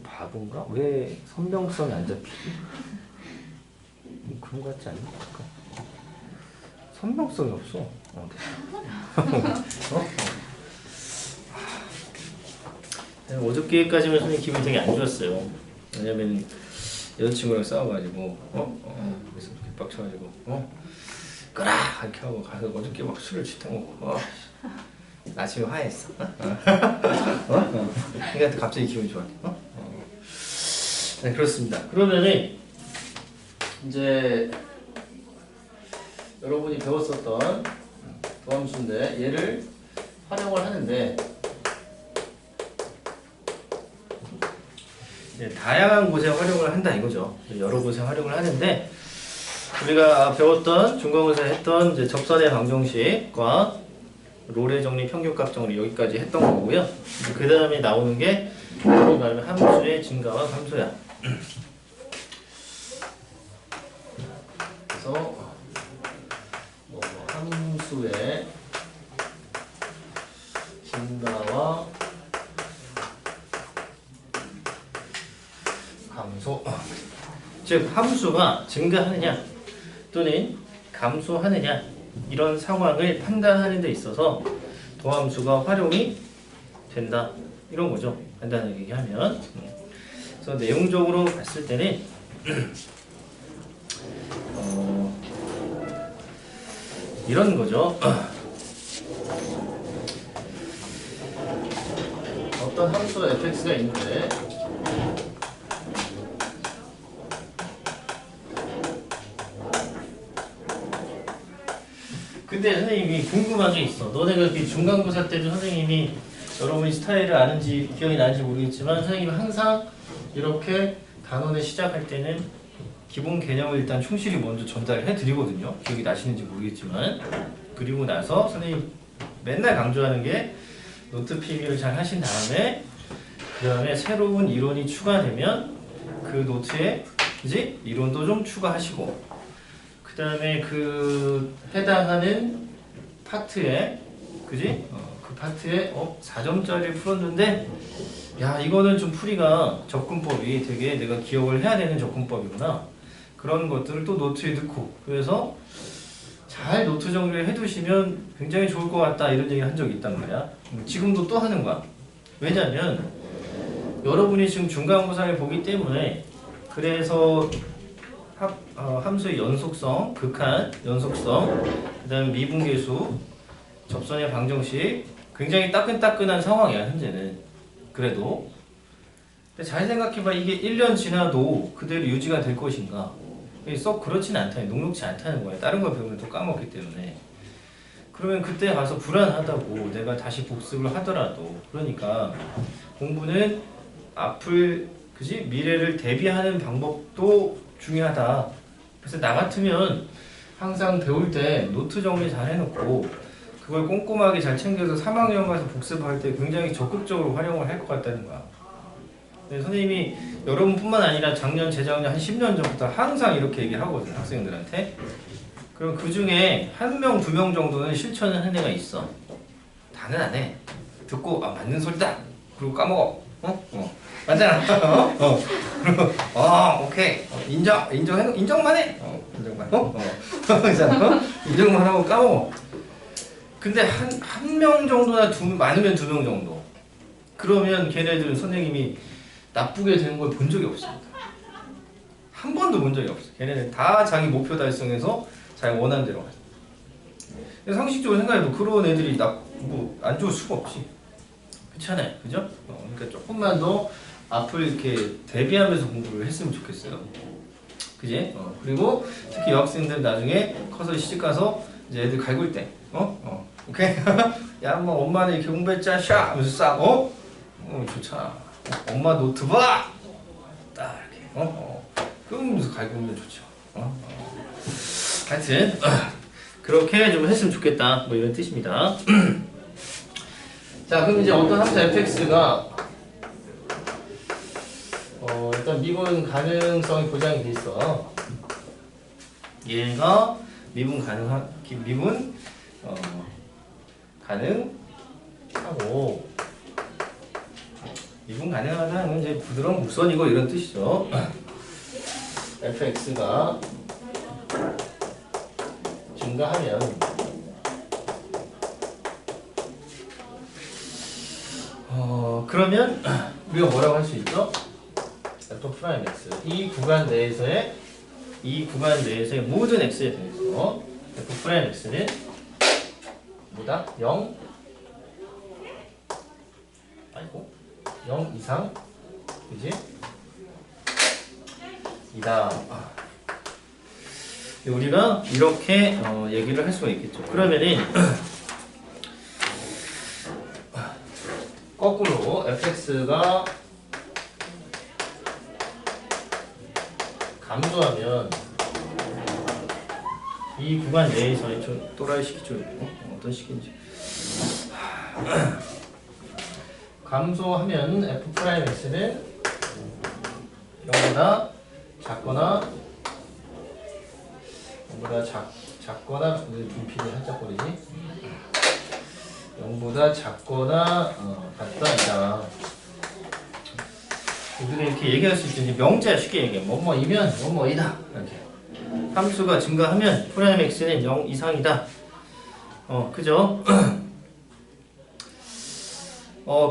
바본가? 왜 선명성이 안 잡히지? 그런 거 같지 않나? 선명성이 없어. 어저께까지만 선생님 기분이 되게 안 좋았어요. 왜냐면 여자친구랑 싸워가지고 그래서 이렇게 빡쳐가지고 끄라 이렇게 하고 가서 어저께 막 술을 취탕 먹고 아침에 화했어. 그러니까 갑자기 기분이 좋아. 네, 그렇습니다. 그러면은 이제 여러분이 배웠었던 도함수인데 얘를 활용을 하는데 다양한 곳에 활용을 한다 이거죠. 여러 곳에 활용을 하는데 우리가 배웠던 중간고사 했던 이제 접선의 방정식과 롤의 정리, 평균값 정리 여기까지 했던 거고요. 그 다음에 나오는 게 소위 말하면 함수의 증가와 감소야. 그래서 함수의 증가와 감소. 즉 함수가 증가하느냐 또는 감소하느냐 이런 상황을 판단하는 데 있어서 도함수가 활용이 된다 이런 거죠. 간단하게 얘기하면. 그래서 내용적으로 봤을 때는 이런 거죠. 어떤 함수 fx가 있는데 근데 선생님이 궁금한 게 있어. 너네가 중간고사 때도 선생님이 여러분이 스타일을 아는지 기억이 나는지 모르겠지만 선생님이 항상 이렇게 단원을 시작할 때는 기본 개념을 일단 충실히 먼저 전달을 해드리거든요. 기억이 나시는지 모르겠지만. 그리고 나서 선생님 맨날 강조하는 게 노트 필기를 잘 하신 다음에 그 다음에 새로운 이론이 추가되면 그 노트에 그지? 이론도 좀 추가하시고 그 다음에 그 해당하는 파트에 그지? 그 파트에 4점짜리를 풀었는데 야 이거는 좀 풀이가 접근법이 되게 내가 기억을 해야 되는 접근법이구나 그런 것들을 또 노트에 넣고 그래서 잘 노트 정리를 해두시면 굉장히 좋을 것 같다 이런 얘기를 한 적이 있단 말이야. 지금도 또 하는 거야. 왜냐면 여러분이 지금 중간고사를 보기 때문에 그래서 함수의 연속성, 극한, 연속성, 그 다음에 미분계수, 접선의 방정식 굉장히 따끈따끈한 상황이야 현재는. 그래도 근데 잘 생각해봐. 이게 1년 지나도 그대로 유지가 될 것인가? 썩 그렇진 않다. 녹록지 않다는 거야. 다른 걸 배우면 또 까먹기 때문에. 그러면 그때 가서 불안하다고 내가 다시 복습을 하더라도. 그러니까 공부는 앞을 그지? 미래를 대비하는 방법도 중요하다. 그래서 나 같으면 항상 배울 때 노트 정리 잘 해놓고 그걸 꼼꼼하게 잘 챙겨서 3학년 가서 복습할 때 굉장히 적극적으로 활용을 할 것 같다는 거야. 네, 선생님이 여러분뿐만 아니라 작년, 재작년 한 10년 전부터 항상 이렇게 얘기를 하거든 학생들한테. 그럼 그 중에 1명, 2명 정도는 실천을 하는 애가 있어. 다는 안 해. 듣고 맞는 소리다. 그리고 까먹어. 맞잖아. 그리고 오케이. 인정만 해. 인정만. 인정만 하고 까먹어. 근데 한 명 정도나 많으면 2명 정도. 그러면 걔네들은 선생님이 나쁘게 되는 걸 본 적이 없습니다. 한 번도 본 적이 없어. 걔네는 다 자기 목표 달성해서 자기 원하는 대로 가요. 상식적으로 생각해도 그런 애들이 안 좋을 수가 없지. 그렇잖아요. 그죠? 그러니까 조금만 더 앞을 이렇게 대비하면서 공부를 했으면 좋겠어요. 그지? 그리고 특히 여학생들 나중에 커서 시집가서 이제 애들 갈굴 때 오케이? 야, 뭐 엄마는 이렇게 공부했자 샤 하면서 싹 좋잖아. 엄마 노트 봐! 딱 이렇게 그러면서 갈구면 좋죠. 하여튼 그렇게 좀 했으면 좋겠다 뭐 이런 뜻입니다. 자, 그럼 이제 어떤 함수 fx가 일단 미분 가능성이 보장이 돼 있어. 얘가 미분 가능하고 미분 가능하다는 건 이제 부드러운 곡선이고 이런 뜻이죠. fx가 증가하면 그러면 우리가 뭐라고 할 수 있죠? f'(x) 이 구간 내에서의 모든 x에 대해서 f'x는 뭐다? 0 이상 그지? 이다. 우리가 이렇게 얘기를 할 수가 있겠죠. 그러면은 거꾸로 fx가 감소하면 이 구간 내에서의 좀 또라이 식이죠. 어떤 식인지 감소하면 f'x는 0보다 작거나 분필을 살짝 버리지 0보다 작거나 같다이다. 우리가 이렇게 얘기할 수 있죠. 명제야 쉽게 얘기해. 뭐뭐이면 뭐뭐이다. 이렇게 함수가 증가하면 프라임x는 0 이상이다. 그죠?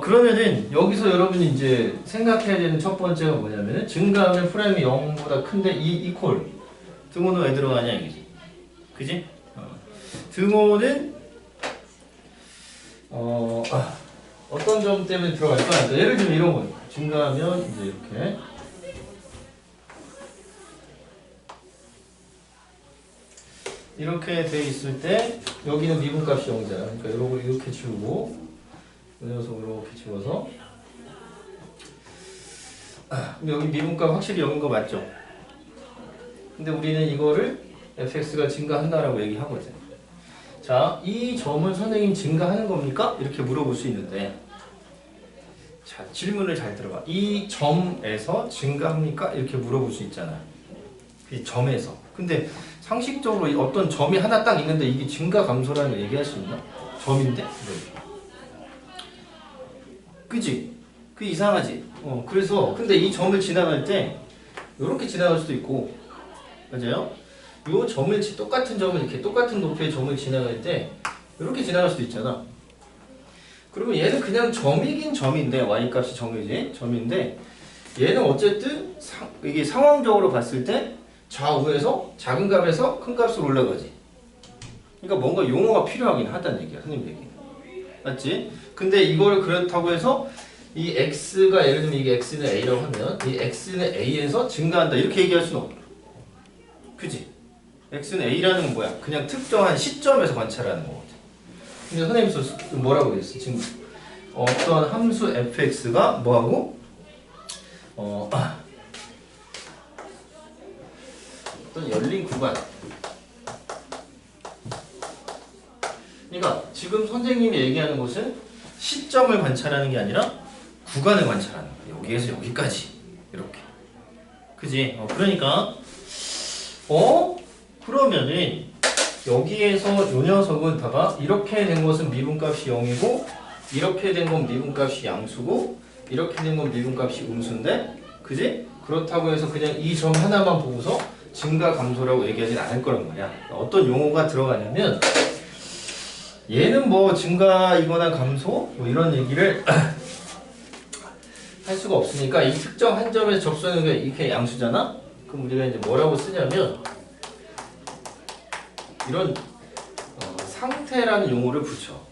그러면은 여기서 여러분이 이제 생각해야 되는 첫 번째가 뭐냐면은 증가하면 프라임이 0보다 큰데 이 이퀄 등호는 왜 들어가냐 이거지. 그지? 등호는 어떤 점 때문에 들어갈까? 그러니까 예를 들면 이런 거 증가하면 이제 이렇게 돼 있을 때 여기는 미분값이 0이잖아. 그러니까 이렇게 지우고 이 녀석 이렇게 지워서 여기 미분값 확실히 0인 거 맞죠? 근데 우리는 이거를 fx가 증가한다라고 얘기하거든. 자, 이 점은 선생님 증가하는 겁니까? 이렇게 물어볼 수 있는데 자, 질문을 잘 들어봐. 이 점에서 증가합니까? 이렇게 물어볼 수 있잖아. 이 점에서. 근데 상식적으로 어떤 점이 하나 딱 있는데 이게 증가 감소라는 걸 얘기할 수 있나? 점인데? 네. 그지? 그 이상하지? 그래서 근데 이 점을 지나갈 때 이렇게 지나갈 수도 있고 맞아요? 요 점을 똑같은 점을 이렇게 똑같은 높이의 점을 지나갈 때 이렇게 지나갈 수도 있잖아. 그러면 얘는 그냥 점이긴 점인데 y값이 점인데 얘는 어쨌든 이게 상황적으로 봤을 때 좌우에서 작은 값에서 큰 값으로 올라가지. 그러니까 뭔가 용어가 필요하긴 하다는 얘기야. 선생님 얘기. 맞지? 근데 이거를 그렇다고 해서 이 x가 예를 들면 이게 x는 a라고 하면 이 x는 a에서 증가한다 이렇게 얘기할 수는 없어. 그지? x는 a라는 건 뭐야? 그냥 특정한 시점에서 관찰하는 거거든. 근데 선생님께서 뭐라고 그랬어? 지금 어떤 함수 fx가 뭐하고 어떤 열린 구간. 그러니까 지금 선생님이 얘기하는 것은 시점을 관찰하는 게 아니라 구간을 관찰하는 거야. 여기에서 여기까지 이렇게. 그지? 그러니까 그러면은 여기에서 요 녀석은 봐봐. 이렇게 된 것은 미분값이 0이고 이렇게 된 건 미분값이 양수고 이렇게 된 건 미분값이 음수인데 그지? 그렇다고 해서 그냥 이 점 하나만 보고서 증가 감소라고 얘기하진 않을 거란 말이야. 어떤 용어가 들어가냐면 얘는 뭐 증가이거나 감소 뭐 이런 얘기를 할 수가 없으니까 이 특정 한 점에서 접수하는 게 이렇게 양수잖아? 그럼 우리가 이제 뭐라고 쓰냐면 이런 상태라는 용어를 붙여.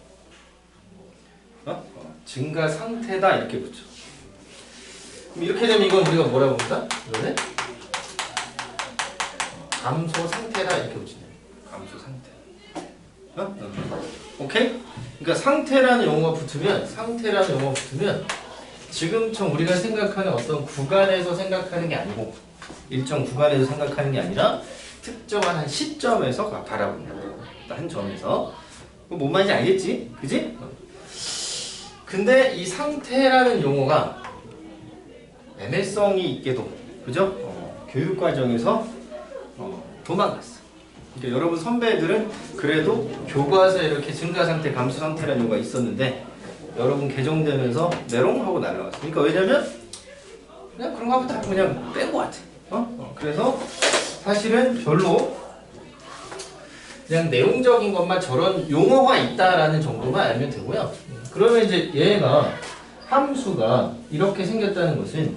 증가 상태다 이렇게 붙여. 그럼 이렇게 되면 이건 우리가 뭐라고 본다? 이거는 감소 상태다 이렇게 붙이네. 감소 상태. 오케이? 그러니까 상태라는 용어가 붙으면 지금처럼 우리가 생각하는 어떤 구간에서 생각하는 게 아니고 일정 구간에서 생각하는 게 아니라 특정한 한 시점에서 바라본다. 한 점에서. 뭔 말인지 알겠지? 그지? 근데 이 상태라는 용어가 애매성이 있게도 그죠? 교육과정에서 도망갔어. 그러니까 여러분 선배들은 그래도 교과서에 이렇게 증가상태, 감소상태라는 용어가 있었는데 여러분 개정되면서 메롱하고 날라갔어. 그러니까 왜냐면 그냥 그런 거 하면 다 그냥 뺀 거 같아. 그래서 사실은 별로 그냥 내용적인 것만 저런 용어가 있다라는 정도만 알면 되고요. 그러면 이제 얘가 함수가 이렇게 생겼다는 것은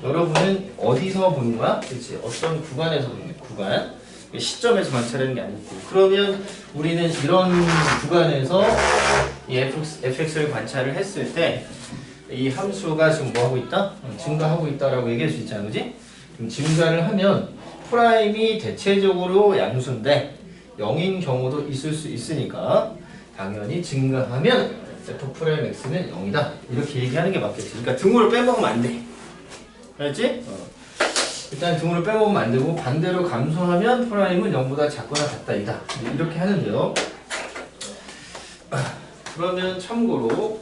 여러분은 어디서 보는 거야? 그렇지? 어떤 구간에서 보는 거야? 구간. 시점에서 관찰하는 게 아니고. 그러면 우리는 이런 구간에서 이 fx를 관찰을 했을 때 이 함수가 지금 뭐 하고 있다? 증가하고 있다라고 얘기할 수 있잖아, 그지? 그럼 증가를 하면 프라임이 대체적으로 양수인데 0인 경우도 있을 수 있으니까 당연히 증가하면 f'x는 0이다. 이렇게 얘기하는 게 맞겠지. 그러니까 등호를 빼먹으면 안 돼. 알았지? 일단 등호를 빼먹으면 안 되고 반대로 감소하면 프라임은 0보다 작거나 같다 이다. 이렇게 하는데요. 그러면 참고로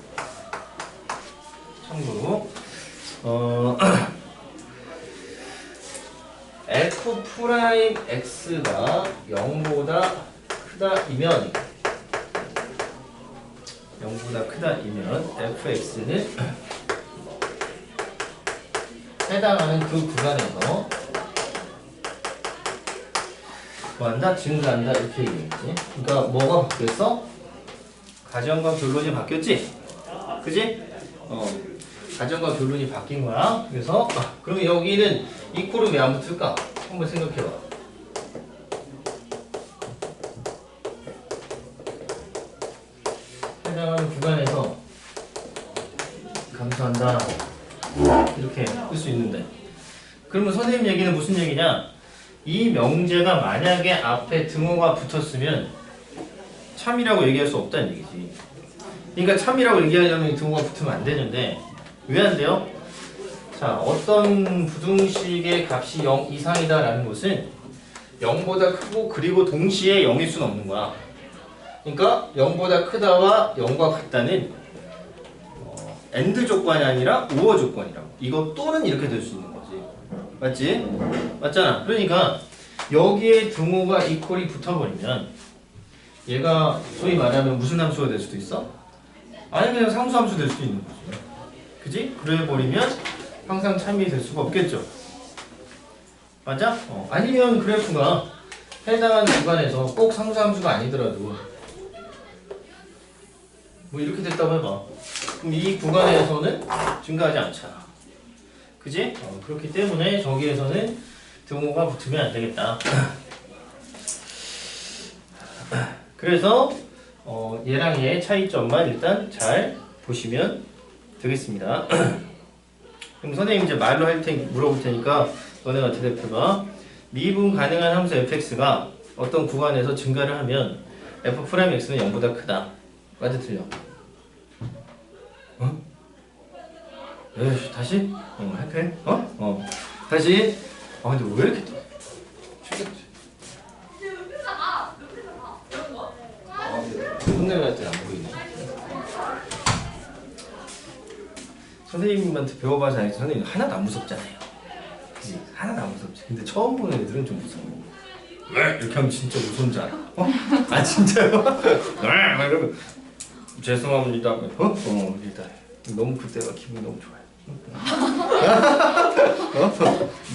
f'x가 0보다 크다이면 fx는 해당하는 그 구간에서 뭐한다? 증가한다 이렇게 얘기했지. 그러니까 뭐가 바뀌었어? 가정과 결론이 바뀌었지? 그지? 가정과 결론이 바뀐 거야. 그래서 그러면 여기는 이코를 왜 안 붙을까? 한번 생각해봐. 해당하는 구간에서 감소한다. 이렇게 쓸 수 있는데. 그러면 선생님 얘기는 무슨 얘기냐? 이 명제가 만약에 앞에 등호가 붙었으면 참이라고 얘기할 수 없다는 얘기지. 그러니까 참이라고 얘기하려면 등호가 붙으면 안 되는데 왜 안 돼요? 자, 어떤 부등식의 값이 0 이상이다라는 것은 0보다 크고 그리고 동시에 0일 수는 없는 거야. 그러니까 0보다 크다와 0과 같다는 AND 조건이 아니라 OR 조건이라고. 이거 또는 이렇게 될 수 있는 거지. 맞지? 맞잖아. 그러니까 여기에 등호가 이퀄이 붙어버리면 얘가 소위 말하면 무슨 함수가 될 수도 있어? 아니 그냥 상수함수 될 수도 있는 거지. 그지? 그래버리면 항상 참이 될 수가 없겠죠. 맞아? 아니면 그래프가 해당하는 구간에서 꼭 상수함수가 아니더라도 뭐 이렇게 됐다고 해봐. 그럼 이 구간에서는 증가하지 않잖아. 그지? 그렇기 때문에 저기에서는 등호가 붙으면 안 되겠다. 그래서 얘랑 얘의 차이점만 일단 잘 보시면 되겠습니다. 그럼 선생님 이제 말로 물어볼 테니까 너네가 대답해봐. 미분 가능한 함수 fx가 어떤 구간에서 증가를 하면 f'x는 0보다 크다. 맞아 틀려? 에이, 다시? 할게. 다시. 근데 왜 이렇게 죽였지? 혼내갈 때 안 보이네. 선생님한테 배워봐서 알겠지. 선생님 하나도 안 무섭잖아요. 그치? 하나도 안 무섭지. 근데 처음 보는 애들은 좀 무서워. 왜? 이렇게 하면 진짜 무서운 줄 알아. 아 진짜요? 왜? 이러면 죄송합니다. 일단 너무 그때가 기분이 너무 좋아요.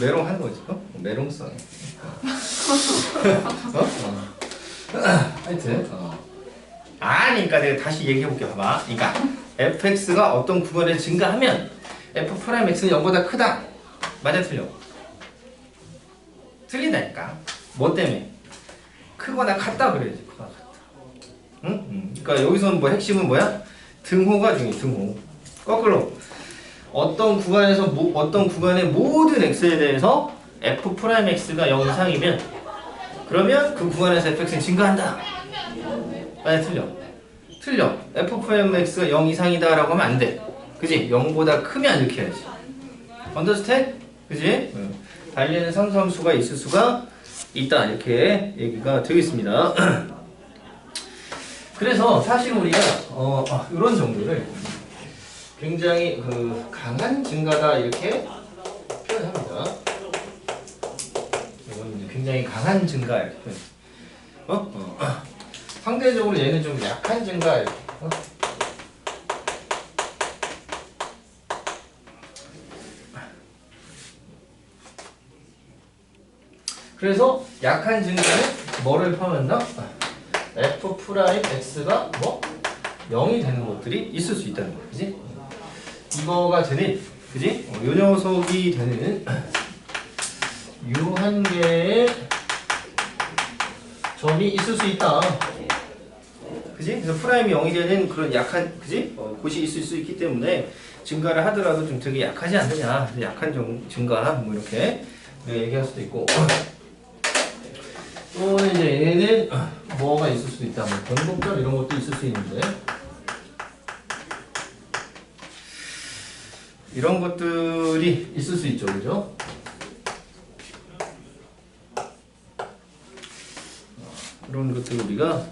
메롱 하는 거지. 메롱성. 하여튼. 그러니까 내가 다시 얘기해볼게. 봐봐. 그러니까 fx가 어떤 구간에 증가하면 f'x는 0보다 크다. 맞아 틀려? 틀린다니까. 뭐 때문에? 크거나 같다 그래야지. 크거나 같다. 응? 그러니까 여기서는 뭐 핵심은 뭐야? 등호가 중요해. 등호. 거꾸로 어떤 구간에서 어떤 구간의 모든 x에 대해서 f'x가 0 이상이면 그러면 그 구간에서 fx는 증가한다. 맞아 틀려? 틀려. f'x가 0 이상이다 라고 하면 안 돼. 그지? 0보다 크면 이렇게 해야지. understand? 그지? 달리는 상수함수가 있을 수가 있다. 이렇게 얘기가 되겠습니다. 그래서 사실 우리가 이런 정도를 굉장히 강한 증가다 이렇게 표현합니다. 이건 굉장히 강한 증가 이렇게 상대적으로 얘는 좀 약한 증가 이렇게 그래서 약한 증가는 뭐를 포함한다? f 프라임 x가 뭐? 0이 되는 것들이 있을 수 있다는 거야. 그지? 이거가 되는, 그지? 요 녀석이 되는 요 한 개의 점이 있을 수 있다. 그지? 그래서 프라임이 0이 되는 그런 약한, 그지? 곳이 있을 수 있기 때문에 증가를 하더라도 좀 되게 약하지 않느냐. 약한 증가, 뭐 이렇게 얘기할 수도 있고. 또는 이제 얘는 뭐가 있을 수도 있다. 뭐 변곡점 이런 것도 있을 수 있는데. 이런 것들이 있을 수 있죠. 그죠? 그런 것들 우리가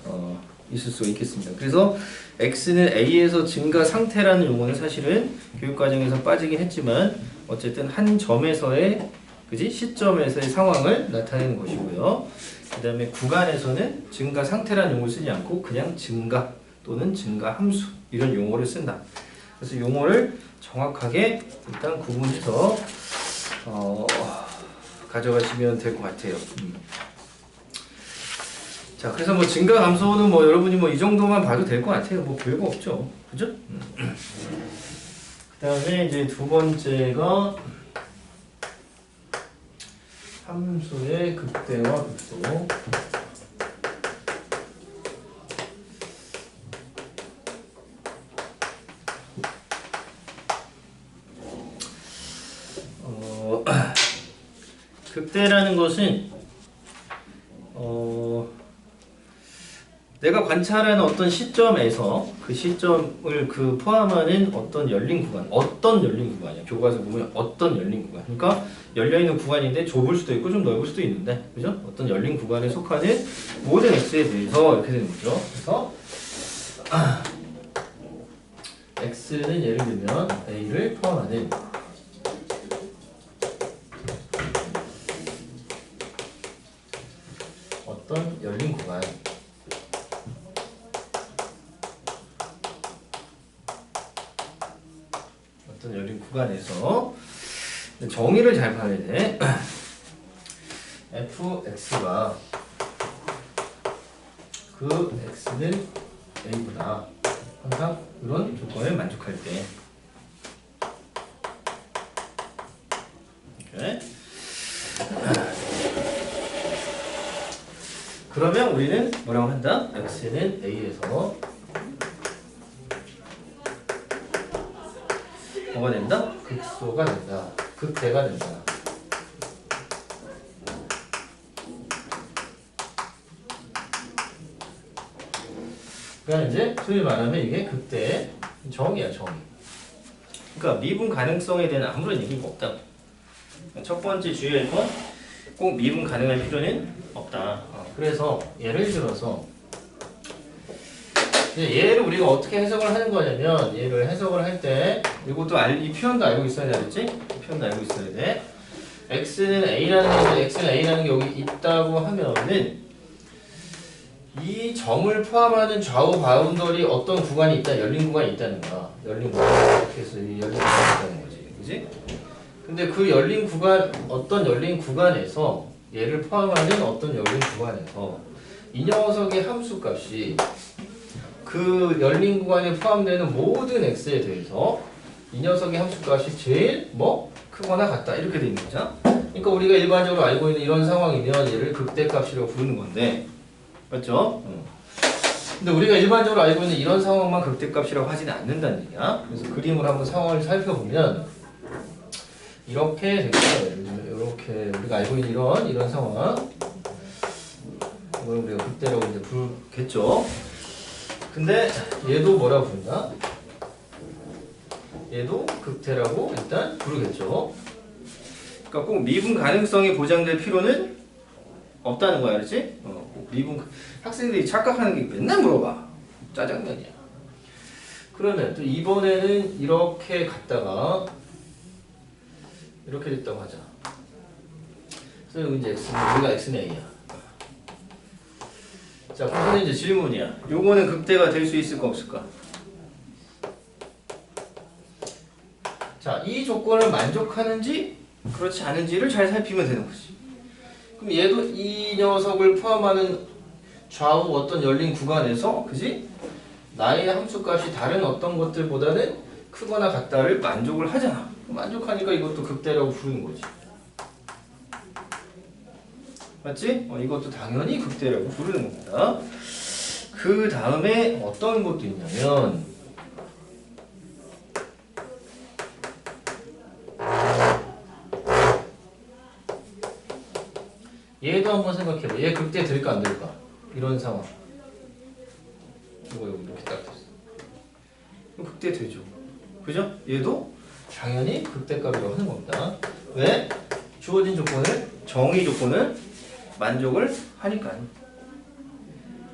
있을 수가 있겠습니다. 그래서 x는 a에서 증가 상태라는 용어는 사실은 교육과정에서 빠지긴 했지만 어쨌든 한 점에서의, 그지? 시점에서의 상황을 나타내는 것이고요. 그 다음에 구간에서는 증가 상태라는 용어를 쓰지 않고 그냥 증가 또는 증가 함수 이런 용어를 쓴다. 그래서 용어를 정확하게 일단 구분해서 가져가시면 될 것 같아요. 자, 그래서 뭐 증가 감소는 뭐 여러분이 뭐 이 정도만 봐도 될 것 같아요. 뭐 별거 없죠. 그죠? 그 다음에 이제 두 번째가 함수의 극대와 극소. 극대라는 것은 내가 관찰하는 어떤 시점에서 그 시점을 포함하는 어떤 열린 구간이야. 교과서 보면 어떤 열린 구간. 그러니까 열려있는 구간인데 좁을 수도 있고 좀 넓을 수도 있는데, 그죠? 어떤 열린 구간에 속하는 모든 x에 대해서 이렇게 되는 거죠. 그래서 x는 예를 들면 a를 포함하는 어떤 열린 구간. 어떤 열린 구간에서 정의를 잘 봐야 돼. fx가 그 x는 a보다 항상 이런 조건을 만족할 때. 이렇게. 그러면 우리는 뭐라고 한다? x는 a에서 뭐가 된다? 극소가 된다. 극대가 된다. 그러니까 이제 소위 말하면 이게 극대의 정의야, 정의. 그러니까 미분 가능성에 대한 아무런 얘기가 없다. 첫 번째 주의할 건 꼭 미분 가능할 필요는 없다. 그래서 예를 들어서 얘를 우리가 어떻게 해석을 하는 거냐면, 얘를 해석을 할 때 이것도 이 표현도 알고 있어야 되겠지? 표현도 알고 있어야 돼. x는 a라는 게 여기 있다고 하면은 이 점을 포함하는 좌우 바운더리 어떤 구간이 있다, 열린 구간이 있다는 거야. 열린 구간. 이렇게 해서 이 열린 구간이 있다는 거지. 그지? 근데 그 열린 구간, 어떤 열린 구간에서 얘를 포함하는 어떤 열린 구간에서 이 녀석의 함수 값이 그 열린 구간에 포함되는 모든 x에 대해서 이 녀석의 함수값이 제일 뭐 크거나 같다 이렇게 돼 있는 거죠. 그러니까 우리가 일반적으로 알고 있는 이런 상황이면 얘를 극대값이라고 부르는 건데, 맞죠? 근데 우리가 일반적으로 알고 있는 이런 상황만 극대값이라고 하지는 않는다는 얘기야. 그래서 그림을 한번 상황을 살펴보면 이렇게 될 거예요. 이렇게 우리가 알고 있는 이런 상황, 이걸 우리가 극대라고 이제 부르겠죠. 근데 얘도 뭐라고 부른다? 얘도 극대라고 일단 부르겠죠. 그러니까 꼭 미분 가능성이 보장될 필요는 없다는 거야, 그렇지? 미분 학생들이 착각하는 게 맨날 물어봐. 짜장면이야. 그러면 또 이번에는 이렇게 갔다가 이렇게 됐다고 하자. 그래서 여기 이제 우리가 x는 a야. 자, 그래서 이제 질문이야. 요거는 극대가 될 수 있을까 없을까? 자, 이 조건을 만족하는지 그렇지 않은지를 잘 살피면 되는 거지. 그럼 얘도 이 녀석을 포함하는 좌우 어떤 열린 구간에서 그지? 나의 함수값이 다른 어떤 것들보다는 크거나 같다를 만족을 하잖아. 만족하니까 이것도 극대라고 부르는 거지. 맞지? 이것도 당연히 극대라고 부르는 겁니다. 그 다음에 어떤 것도 있냐면 얘도 한번 생각해봐. 얘 극대 될까 안 될까? 이런 상황. 이거 여기 이렇게 딱 됐어. 극대 되죠. 그죠? 얘도 당연히 극대값이라고 하는 겁니다. 왜? 주어진 조건을, 정의 조건을 만족을 하니까.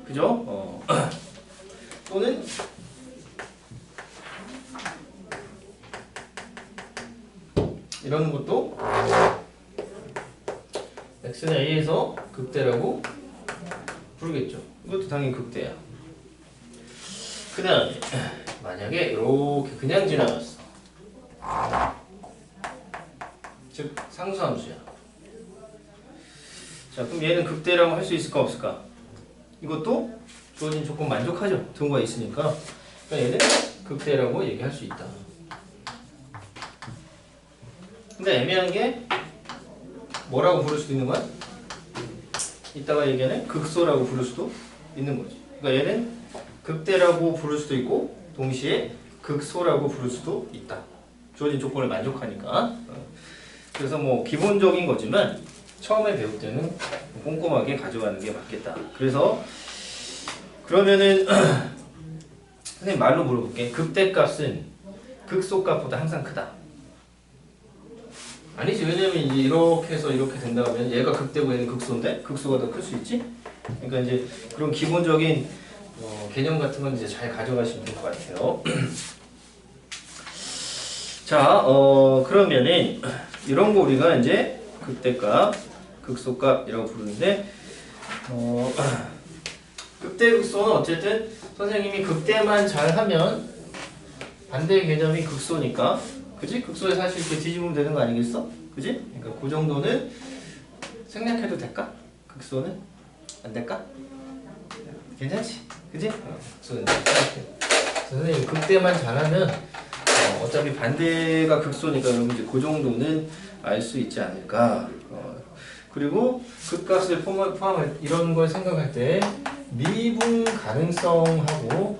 그죠? 또는 이런 것도 x는 a에서 극대라고 부르겠죠. 이것도 당연히 극대야. 그 다음에 만약에 이렇게 그냥 지나갔어. 즉 상수함수야. 자, 그럼 얘는 극대라고 할 수 있을까 없을까? 이것도 주어진 조건 만족하죠. 등호가 있으니까. 그러니까 얘는 극대라고 얘기할 수 있다. 근데 애매한 게 뭐라고 부를 수도 있는 거야? 이따가 얘기하는 극소라고 부를 수도 있는 거지. 그러니까 얘는 극대라고 부를 수도 있고 동시에 극소라고 부를 수도 있다. 주어진 조건을 만족하니까. 그래서 뭐 기본적인 거지만 처음에 배울 때는 꼼꼼하게 가져가는 게 맞겠다. 그래서 그러면은 선생님 말로 물어볼게. 극대값은 극소값보다 항상 크다. 아니지. 왜냐면 이제 이렇게 해서 이렇게 된다고 하면 얘가 극대고 얘는 극소인데 극소가 더 클 수 있지? 그러니까 이제 그런 기본적인 개념 같은 건 이제 잘 가져가시면 될 것 같아요. 자, 그러면은 이런 거 우리가 이제 극대값, 극소값이라고 부르는데 극대 극소는 어쨌든 선생님이 극대만 잘하면 반대 개념이 극소니까 그지? 극소에 사실 이렇게 뒤집으면 되는 거 아니겠어? 그지? 그러니까 그 정도는 생략해도 될까? 극소는? 안 될까? 괜찮지? 그지? 극소는 선생님 극대만 잘하면 어차피 반대가 극소니까 여러분 이제 그 정도는 알 수 있지 않을까. 그리고 극값을 포함할 이런 걸 생각할 때 미분 가능성하고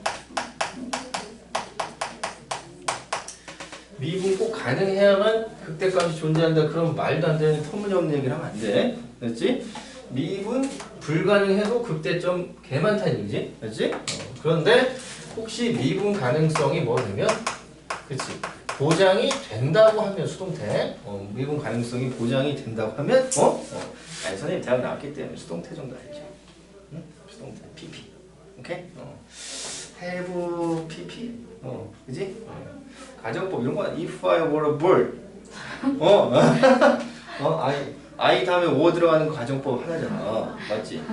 미분 꼭 가능해야만 극대값이 존재한다. 그럼 말도 안 되는 터무니없는 얘기를 하면 안 돼. 그렇지? 미분 불가능해도 극대점 개 많다는 얘기지. 그렇지? 그런데 혹시 미분 가능성이 뭐 되면 그치? 보장이 된다고 하면 수동태 미분 가능성이 보장이 된다고 하면 아니 선생님 대학 나왔기 때문에 수동태 정도 알죠? 응? 수동태 PP 오케이? have PP 그지? 가정법 이런 거는 if I were a bird I 다음에 o 들어가는 거 가정법 하나잖아 맞지?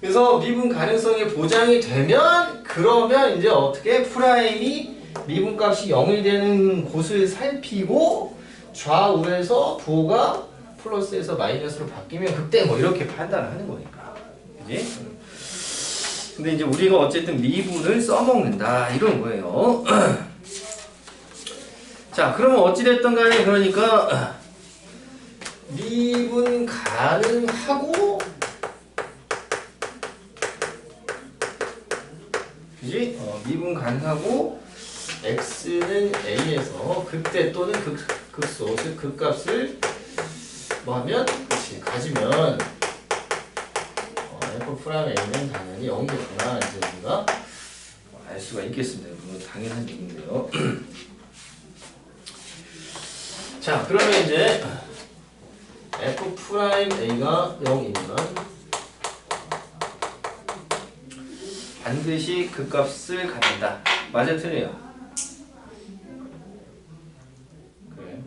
그래서 미분 가능성이 보장이 되면 그러면 이제 어떻게 프라임이 미분값이 0이 되는 곳을 살피고 좌우에서 부호가 플러스에서 마이너스로 바뀌면 그때 뭐 이렇게 판단하는 거니까 그지? 근데 이제 우리가 어쨌든 미분을 써먹는다 이런 거예요. 자 그러면 어찌됐든 간에 그러니까 미분 가능하고 그지? 미분 가능하고 x는 a에서 극대 또는 극소 즉 극값을 뭐 하면 그치 가지면 f'(a는) 당연히 0이구나 이제 우리가 알 수가 있겠습니다. 이건 당연한 얘기인데요. 자 그러면 이제 f'a가 0이면 반드시 그 값을 갖는다. 맞아 틀려요? 그래.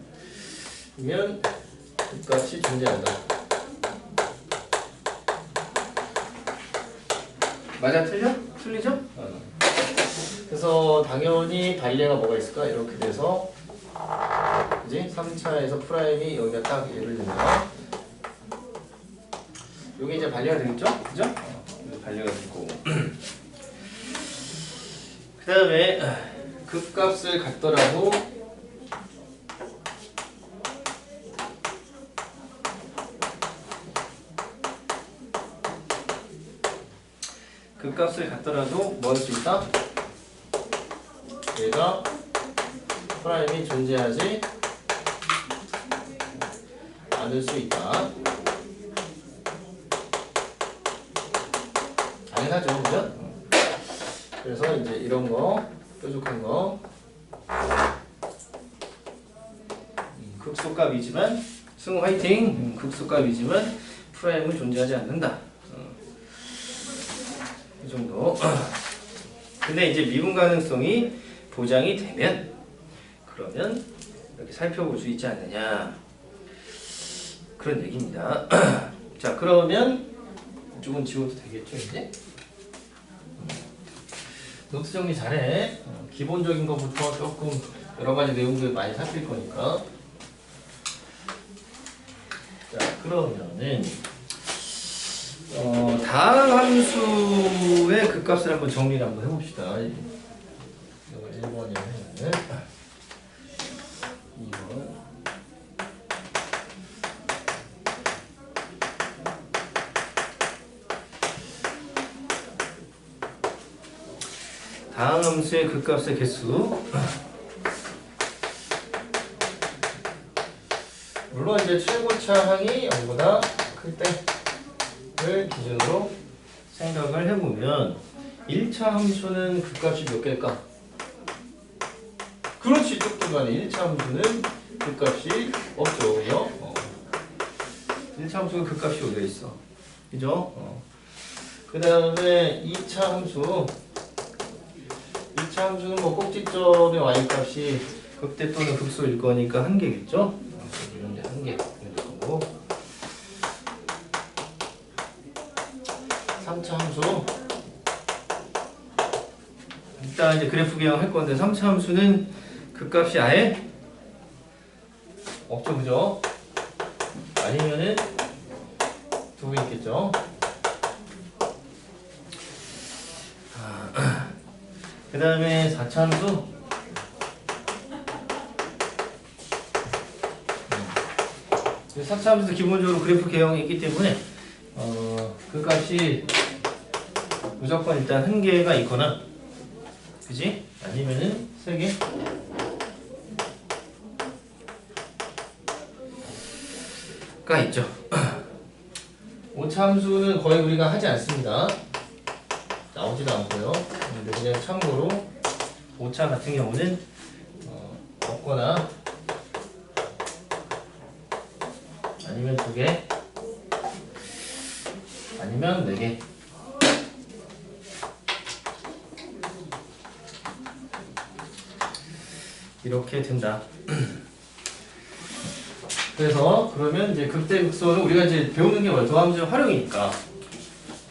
그러면 그 값이 존재한다. 맞아 틀려? 틀리죠? 그래서 당연히 반례가 뭐가 있을까? 이렇게 돼서 그지? 3차에서 프라임이 여기가 딱 예를 들면 요게 이제 반려가 되겠죠? 그죠? 반려가 되고 그 다음에 극값을 갖더라도 뭐 할 수 있다? 얘가 프라임이 존재하지 않을 수 있다. 당연하죠, 그죠? 그래서 이제 이런 거, 뾰족한 거, 극소값이지만, 승우 화이팅! 극소값이지만 프라임은 존재하지 않는다. 이 정도. 근데 이제 미분 가능성이 보장이 되면, 그러면 이렇게 살펴볼 수 있지 않느냐. 그런 얘기입니다. 자, 그러면 이쪽은 지워도 되겠죠, 이제? 노트 정리 잘해. 기본적인 것부터 조금 여러 가지 내용들 많이 살필 거니까. 자, 그러면은 다음 함수의 극값을 한번 정리를 한번 해봅시다. 이거 1번이면은 2번. 다음 함수의 극값의 개수. 물론 이제 최고차 항이 0보다 클 때를 기준으로 생각을 해보면 1차 함수는 극값이 몇 개일까? 그렇지, 똑똑하네. 1차 함수는 극값이 없죠. 그죠? 1차 함수는 극값이 어디에 있어? 그죠? 그 다음에 2차 함수. 2차 함수는 뭐 꼭지점의 y값이 극대 또는 극소일 거니까 1개겠죠? 이런데 1개. 이러고 3차 함수. 일단 이제 그래프 개형할 건데 3차 함수는 극값이 아예 없죠, 그죠? 아니면은 2개 있겠죠? 그 다음에 4차 함수. 4차 함수도 기본적으로 그래프 개형이 있기 때문에 그 값이 무조건 일단 1개가 있거나, 그지? 아니면은 3개? 가 있죠. 5차 함수는 거의 우리가 하지 않습니다. 나오지도 않고요. 근데 그냥 참고로 5차 같은 경우는 없거나 아니면 2개 아니면 4개. 이렇게 된다. 그래서 그러면 이제 극대 극소는 우리가 이제 배우는 게 뭐야? 도함수의 활용이니까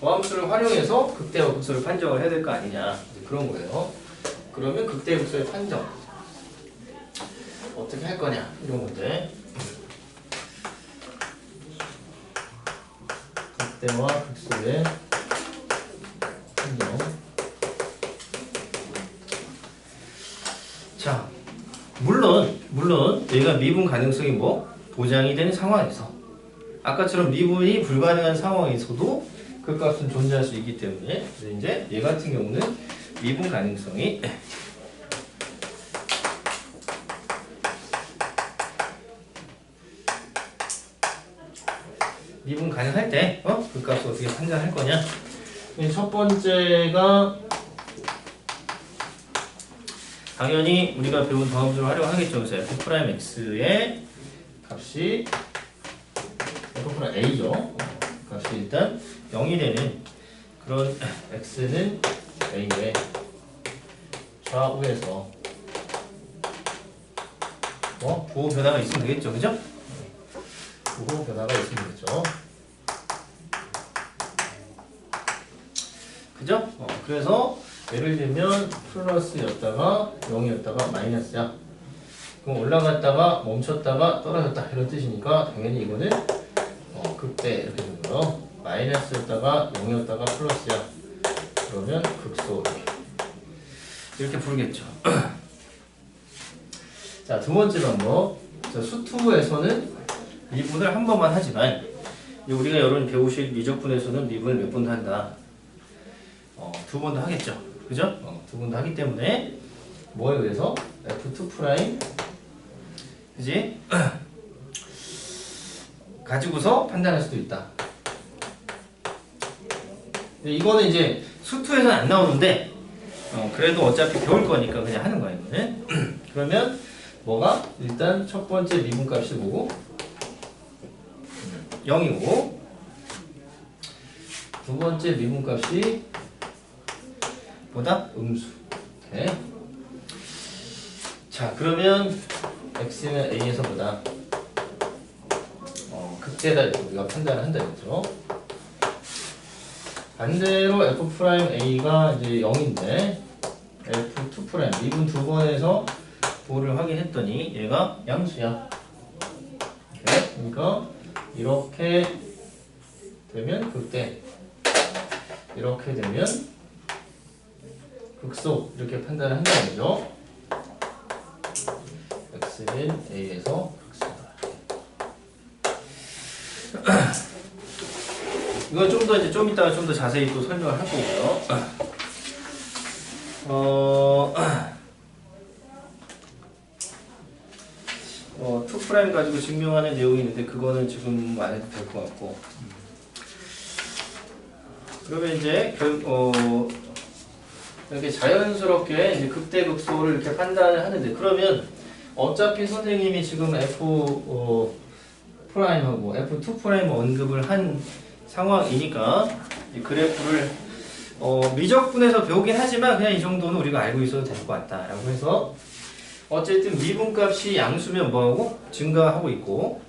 도함수를 활용해서 극대와 극소를 판정을 해야 될 거 아니냐, 그런 거예요. 그러면 극대 극소의 판정 어떻게 할 거냐, 이런 문제. 극대와 극소의 판정. 자, 물론 얘가 미분 가능성이 뭐 보장이 되는 상황에서, 아까처럼 미분이 불가능한 상황에서도 그 값은 존재할 수 있기 때문에 이제 얘 같은 경우는 미분 가능성이 미분 가능할 때 그 값을 어떻게 판단할 거냐. 첫 번째가 당연히 우리가 배운 도함수를 활용하겠죠. 그래서 f'x의 값이 f'a죠. 값이 일단 0이 되는 그런 x는 a인데 좌우에서 부호 변화가 있으면 되겠죠, 그죠? 부호 변화가 있으면 되겠죠. 그죠? 그래서 예를 들면 플러스였다가 0이었다가 마이너스야. 그럼 올라갔다가 멈췄다가 떨어졌다 이런 뜻이니까 당연히 이거는 극대 이렇게 되는 거요. 마이너스였다가 0이었다가 플러스야. 그러면 극소 이렇게 부르겠죠. 자, 두 번째 방법. 자, 수투에서는 미분을 한 번만 하지만 우리가 여러분 배우실 미적분에서는 미분을 몇 번도 한다. 두 번도 하겠죠. 그죠? 두 번도 하기 때문에 뭐에 의해서 F2' 그지? 가지고서 판단할 수도 있다. 이거는 이제 수투에서는 안 나오는데 그래도 어차피 배울 거니까 그냥 하는 거야 이거는. 그러면 뭐가? 일단 첫 번째 미분값이 뭐고? 0이고 두 번째 미분값이 뭐다? 음수. 오케이. 자, 그러면 x는 a에서 보다 극대다 이렇게 우리가 판단을 한다 이거죠. 반대로 f'a가 이제 0인데 f2' 미분 두 번에서 보를 확인했더니 얘가 양수야. 오케이. 그러니까 이렇게 되면 극대, 이렇게 되면 극소 이렇게 판단을 한다는 거죠. x는 a에서 극소다. 이건 좀 더 이제 좀 이따가 좀 더 자세히 또 설명을 할 거고요. 2' 가지고 증명하는 내용이 있는데 그거는 지금 안 해도 될 것 같고. 그러면 이제 이렇게 자연스럽게 이제 극대 극소를 이렇게 판단을 하는데 그러면 어차피 선생님이 지금 F' 하고 F2' 언급을 한 상황이니까 이 그래프를 미적분에서 배우긴 하지만 그냥 이 정도는 우리가 알고 있어도 될 것 같다라고 해서 어쨌든 미분값이 양수면 뭐하고? 증가하고 있고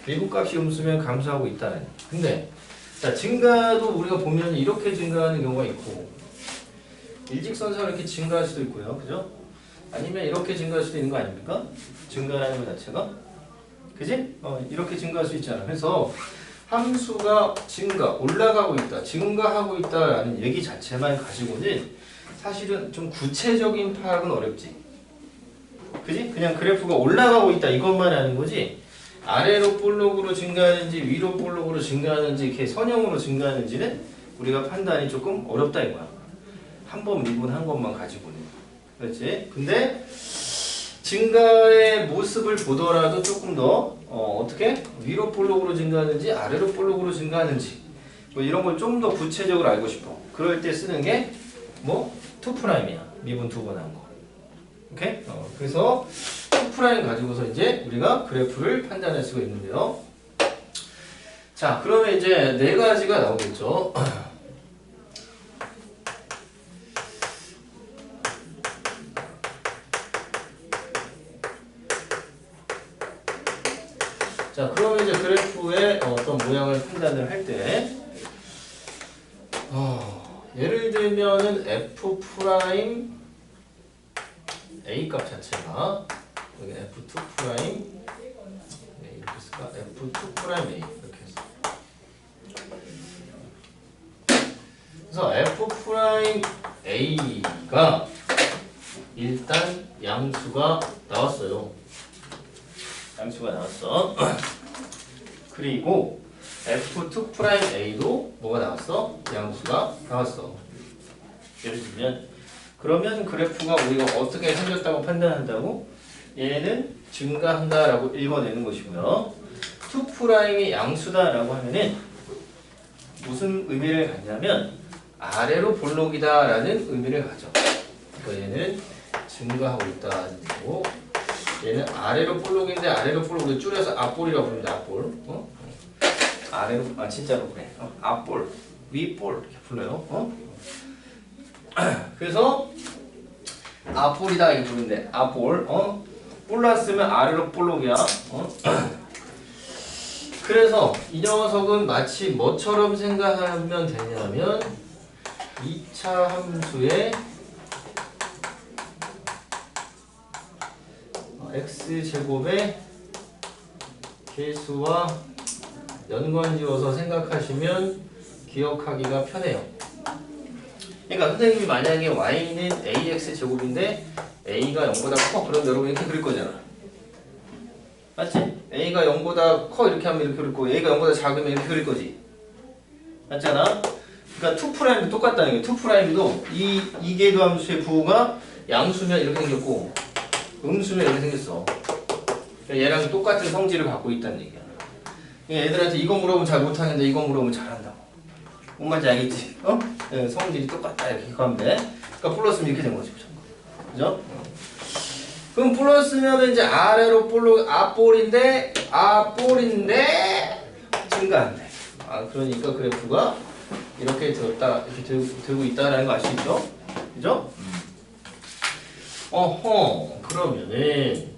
미분값이 음수면 감소하고 있다는. 근데 자, 증가도 우리가 보면 이렇게 증가하는 경우가 있고 일직선상으로 이렇게 증가할 수도 있고요. 그죠? 아니면 이렇게 증가할 수도 있는 거 아닙니까? 증가하는 것 자체가. 그지? 이렇게 증가할 수 있잖아. 그래서 함수가 올라가고 있다, 증가하고 있다라는 얘기 자체만 가지고는 사실은 좀 구체적인 파악은 어렵지. 그지? 그냥 그래프가 올라가고 있다 이것만 아는 거지 아래로 볼록으로 증가하는지 위로 볼록으로 증가하는지 이렇게 선형으로 증가하는지는 우리가 판단이 조금 어렵다 이거야. 한 번 미분한 것만 가지고는. 그렇지? 근데 증가의 모습을 보더라도 조금 더 어떻게? 위로 볼록으로 증가하는지 아래로 볼록으로 증가하는지 뭐 이런 걸 좀 더 구체적으로 알고 싶어. 그럴 때 쓰는 게 뭐? 2'이야. 미분 두 번 한 거. 오케이? 그래서 2' 가지고서 이제 우리가 그래프를 판단할 수가 있는데요. 자, 그러면 이제 네 가지가 나오겠죠. 자, 그러면 이제 그래프의 어떤 모양을 판단을 할 때, 예를 들면은 F' A 값 자체가 여기 F2' 이렇게 쓸까? F2' A 이렇게 했어. 그래서 F' A가 일단 양수가 나왔어요. 양수가 나왔어. 그리고 F2' A도 뭐가 나왔어? 양수가 나왔어. 예를 들면 그러면 그래프가 우리가 어떻게 생겼다고 판단한다고? 얘는 증가한다라고 읽어내는 것이고요. 2'이 양수다라고 하면은 무슨 의미를 갖냐면 아래로 볼록이다라는 의미를 가져. 그러니까 얘는 증가하고 있다는 거고 얘는 아래로 볼록인데 아래로 볼록을 줄여서 앞볼이라고 부릅니다. 앞볼. 아래로 진짜로 그래. 앞볼, 윗볼 이렇게 불러요. 그래서 앞볼이다 이렇게 부르는데 앞볼. 볼랐으면 아래로 볼록이야. 그래서 이 녀석은 마치 뭐처럼 생각하면 되냐면 2차 함수의 x제곱의 개수와 연관지어서 생각하시면 기억하기가 편해요. 그러니까 선생님이 만약에 y는 ax제곱인데 a가 0보다 커. 그럼 여러분 이렇게 그릴 거잖아. 맞지? a가 0보다 커 이렇게 하면 이렇게 그릴 거고 a가 0보다 작으면 이렇게 그릴 거지. 맞잖아? 그러니까 2'도 똑같다는 거예요. 2'도 이 계도함수의 부호가 양수면 이렇게 생겼고 음수면 이렇게 생겼어. 그러니까 얘랑 똑같은 성질을 갖고 있다는 얘기야. 그러니까 애들한테 이거 물어보면 잘 못하는데 이거 물어보면 잘한다고. 뭔 말인지 알겠지? 어? 네, 성질이 똑같다 이렇게 하면 돼. 그러니까 플러스면 이렇게 된 거지. 그죠? 그럼 플러스면 이제 아래로 볼인데 증가한대. 그러니까 그래프가 이렇게 들고 있다라는 거 아시죠? 그죠? 그러면은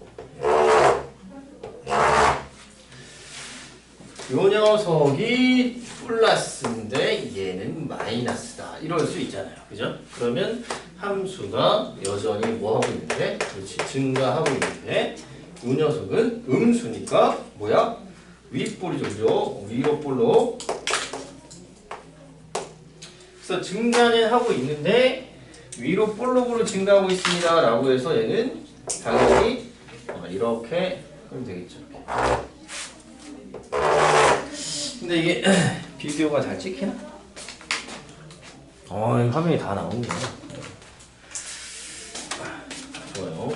요 녀석이 플러스인데 얘는 마이너스다. 이럴 수 있잖아요. 그죠? 그러면 함수가 여전히 뭐 하고 있는데? 그렇지. 증가하고 있는데 요 녀석은 음수니까 뭐야? 윗볼이죠. 그죠? 위로 볼로. 그래서 증가는 하고 있는데 위로 볼록으로 증가하고 있습니다. 라고 해서 얘는 당연히 이렇게 하면 되겠죠. 근데 이게 비디오가 잘 찍히나? 화면이 다 나오네. 좋아요.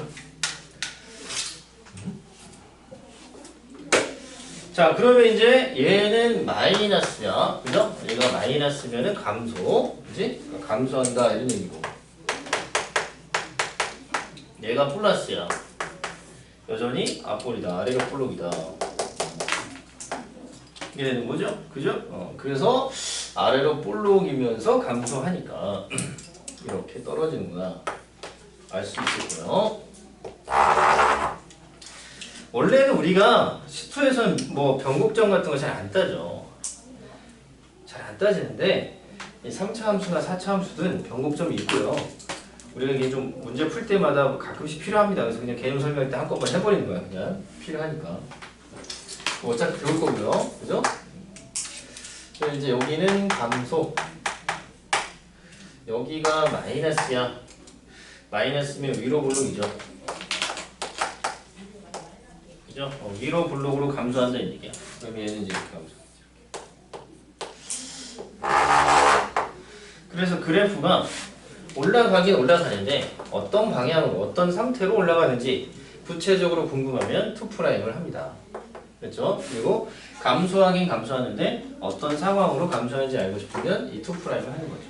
자, 그러면 이제 얘는 마이너스야. 그죠? 얘가 마이너스면은 감소. 그지? 그러니까 감소한다. 이런 얘기고. 얘가 플러스야. 여전히 앞볼이다. 아래가 볼록이다. 이게 되는 거죠? 그죠? 그래서 아래로 볼록이면서 감소하니까 이렇게 떨어지는구나. 알 수 있겠고요. 원래는 우리가 시투에서는 뭐 변곡점 같은 거 잘 안 따져. 잘 안 따지는데 이 3차 함수나 4차 함수든 변곡점이 있고요. 우리가 이게 좀 문제 풀 때마다 가끔씩 필요합니다. 그래서 그냥 개념 설명할 때 한꺼번에 해버리는 거야. 그냥 필요하니까. 어차피 배울 거고요. 그죠? 그래서 이제 여기는 감소. 여기가 마이너스야. 마이너스면 위로 볼록이죠. 그죠? 위로 볼록으로 감소한다는 얘기야. 그럼 얘는 이제 이렇게 감소. 그래서 그래프가 올라가긴 올라가는데 어떤 방향으로 어떤 상태로 올라가는지 구체적으로 궁금하면 2'을 합니다. 그렇죠? 그리고 감소하긴 감소하는데 어떤 상황으로 감소하는지 알고 싶으면 이 2'을 하는 거죠.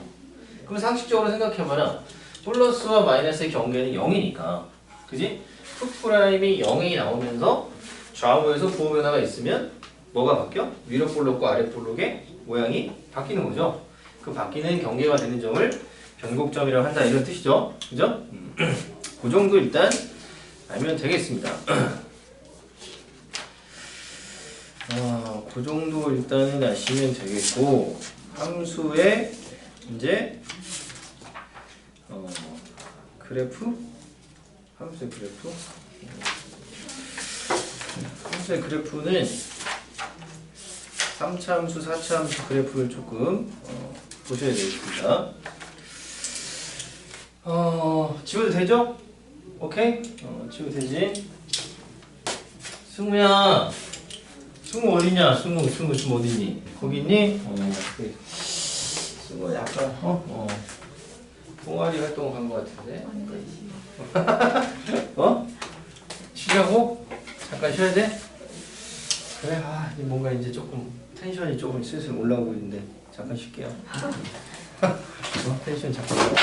그럼 상식적으로 생각해봐라. 플러스와 마이너스의 경계는 0이니까 그지? 2'이 0이 나오면서 좌우에서 부호 변화가 있으면 뭐가 바뀌어? 위로 볼록과 아래 볼록의 모양이 바뀌는 거죠. 그 바뀌는 경계가 되는 점을 변곡점이라고 한다 이런 뜻이죠. 그죠? 그 정도 일단 알면 되겠습니다. 그 정도 일단은 아시면 되겠고 함수의 이제 그래프? 함수의 그래프? 함수의 그래프는 3차 함수, 4차 함수 그래프를 조금 보셔야 되겠습니다. 지워도 되죠? 오케이? 지워도 되지? 승우야, 승우 어디냐? 승우 지금 어디니? 거기 있니? 그래. 승우 약간 동아리 활동 간 것 같은데? 쉬자고? 잠깐 쉬어야 돼? 그래, 뭔가 이제 조금 텐션이 조금 슬슬 올라오고 있는데 잠깐 쉴게요. 텐션 잠깐 올라오고.